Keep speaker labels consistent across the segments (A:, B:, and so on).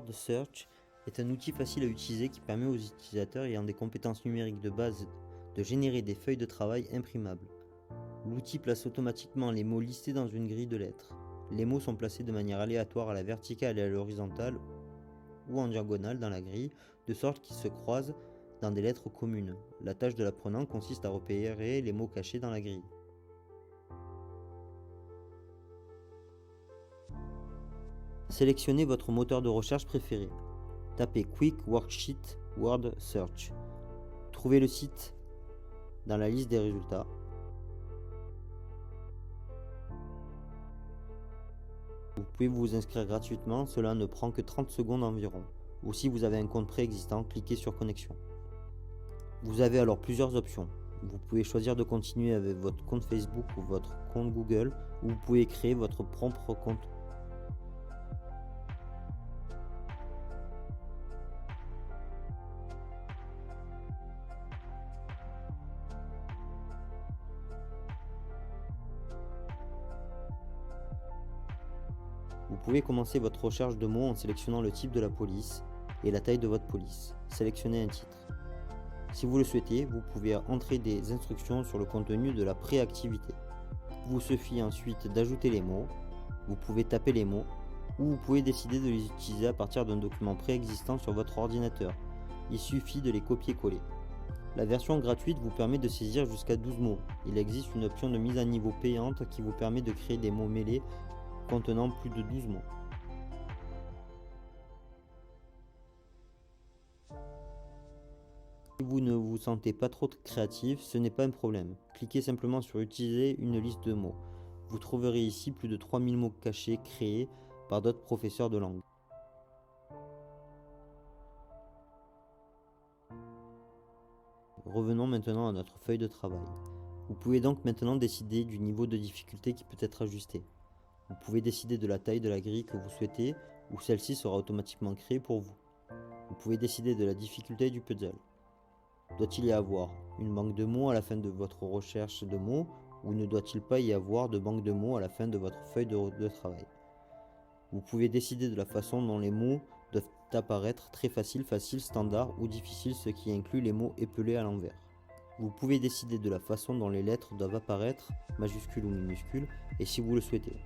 A: Word Search est un outil facile à utiliser qui permet aux utilisateurs ayant des compétences numériques de base de générer des feuilles de travail imprimables. L'outil place automatiquement les mots listés dans une grille de lettres. Les mots sont placés de manière aléatoire à la verticale et à l'horizontale ou en diagonale dans la grille, de sorte qu'ils se croisent dans des lettres communes. La tâche de l'apprenant consiste à repérer les mots cachés dans la grille. Sélectionnez votre moteur de recherche préféré. Tapez Quick Worksheet Word Search. Trouvez le site dans la liste des résultats. Vous pouvez vous inscrire gratuitement, cela ne prend que 30 secondes environ. Ou si vous avez un compte préexistant, cliquez sur Connexion. Vous avez alors plusieurs options. Vous pouvez choisir de continuer avec votre compte Facebook ou votre compte Google, ou vous pouvez créer votre propre compte. Vous pouvez commencer votre recherche de mots en sélectionnant le type de la police et la taille de votre police. Sélectionnez un titre. Si vous le souhaitez, vous pouvez entrer des instructions sur le contenu de la préactivité. Il vous suffit ensuite d'ajouter les mots. Vous pouvez taper les mots ou vous pouvez décider de les utiliser à partir d'un document préexistant sur votre ordinateur. Il suffit de les copier-coller. La version gratuite vous permet de saisir jusqu'à 12 mots. Il existe une option de mise à niveau payante qui vous permet de créer des mots mêlés contenant plus de 12 mots. Si vous ne vous sentez pas trop créatif, ce n'est pas un problème. Cliquez simplement sur Utiliser une liste de mots. Vous trouverez ici plus de 3000 mots cachés créés par d'autres professeurs de langue. Revenons maintenant à notre feuille de travail. Vous pouvez donc maintenant décider du niveau de difficulté qui peut être ajusté. Vous pouvez décider de la taille de la grille que vous souhaitez ou celle-ci sera automatiquement créée pour vous. Vous pouvez décider de la difficulté du puzzle. Doit-il y avoir une banque de mots à la fin de votre recherche de mots ou ne doit-il pas y avoir de banque de mots à la fin de votre feuille de travail? Vous pouvez décider de la façon dont les mots doivent apparaître, très facile, facile, standard ou difficile, ce qui inclut les mots épelés à l'envers. Vous pouvez décider de la façon dont les lettres doivent apparaître, majuscules ou minuscules, et si vous le souhaitez.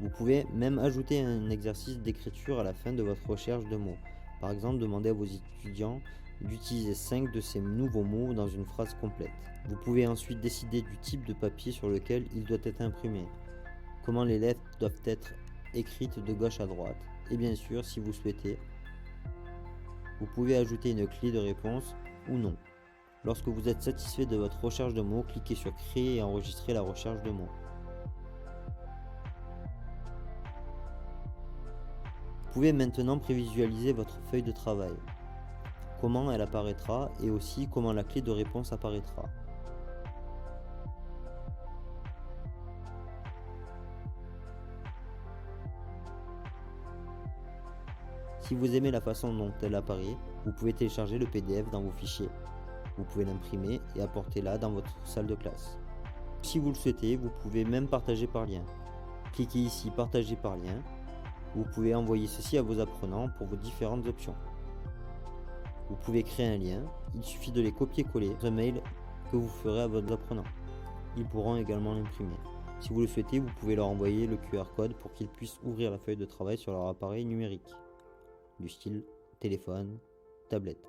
A: Vous pouvez même ajouter un exercice d'écriture à la fin de votre recherche de mots. Par exemple, demandez à vos étudiants d'utiliser 5 de ces nouveaux mots dans une phrase complète. Vous pouvez ensuite décider du type de papier sur lequel il doit être imprimé, comment les lettres doivent être écrites de gauche à droite, et bien sûr, si vous souhaitez, vous pouvez ajouter une clé de réponse ou non. Lorsque vous êtes satisfait de votre recherche de mots, cliquez sur Créer et enregistrer la recherche de mots. Vous pouvez maintenant prévisualiser votre feuille de travail, comment elle apparaîtra et aussi comment la clé de réponse apparaîtra. Si vous aimez la façon dont elle apparaît, vous pouvez télécharger le PDF dans vos fichiers. Vous pouvez l'imprimer et apporter là dans votre salle de classe. Si vous le souhaitez, vous pouvez même partager par lien. Cliquez ici Partager par lien. Vous pouvez envoyer ceci à vos apprenants pour vos différentes options. Vous pouvez créer un lien, il suffit de les copier-coller dans un mail que vous ferez à vos apprenants. Ils pourront également l'imprimer. Si vous le souhaitez, vous pouvez leur envoyer le QR code pour qu'ils puissent ouvrir la feuille de travail sur leur appareil numérique, du style téléphone, tablette.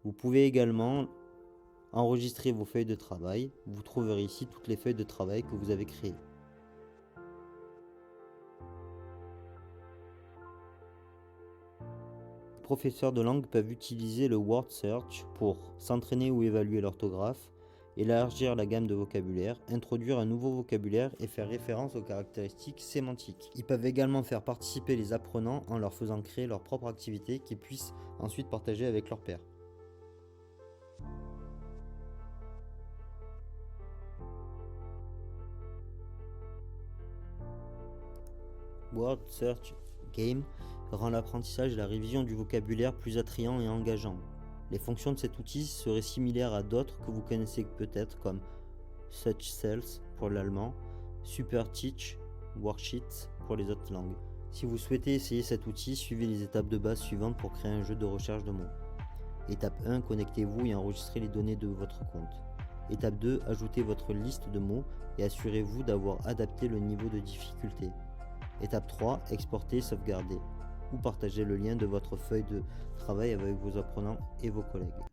A: Vous pouvez également enregistrer vos feuilles de travail. Vous trouverez ici toutes les feuilles de travail que vous avez créées. Les professeurs de langue peuvent utiliser le Word Search pour s'entraîner ou évaluer l'orthographe, élargir la gamme de vocabulaire, introduire un nouveau vocabulaire et faire référence aux caractéristiques sémantiques. Ils peuvent également faire participer les apprenants en leur faisant créer leur propre activité qu'ils puissent ensuite partager avec leurs pairs. Word Search Game rend l'apprentissage et la révision du vocabulaire plus attrayant et engageant. Les fonctions de cet outil seraient similaires à d'autres que vous connaissez peut-être comme Such Cells pour l'allemand, Super Teach Worksheets pour les autres langues. Si vous souhaitez essayer cet outil, suivez les étapes de base suivantes pour créer un jeu de recherche de mots. Étape 1, connectez-vous et enregistrez les données de votre compte. Étape 2, ajoutez votre liste de mots et assurez-vous d'avoir adapté le niveau de difficulté. Étape 3, exportez, sauvegardez ou partagez le lien de votre feuille de travail avec vos apprenants et vos collègues.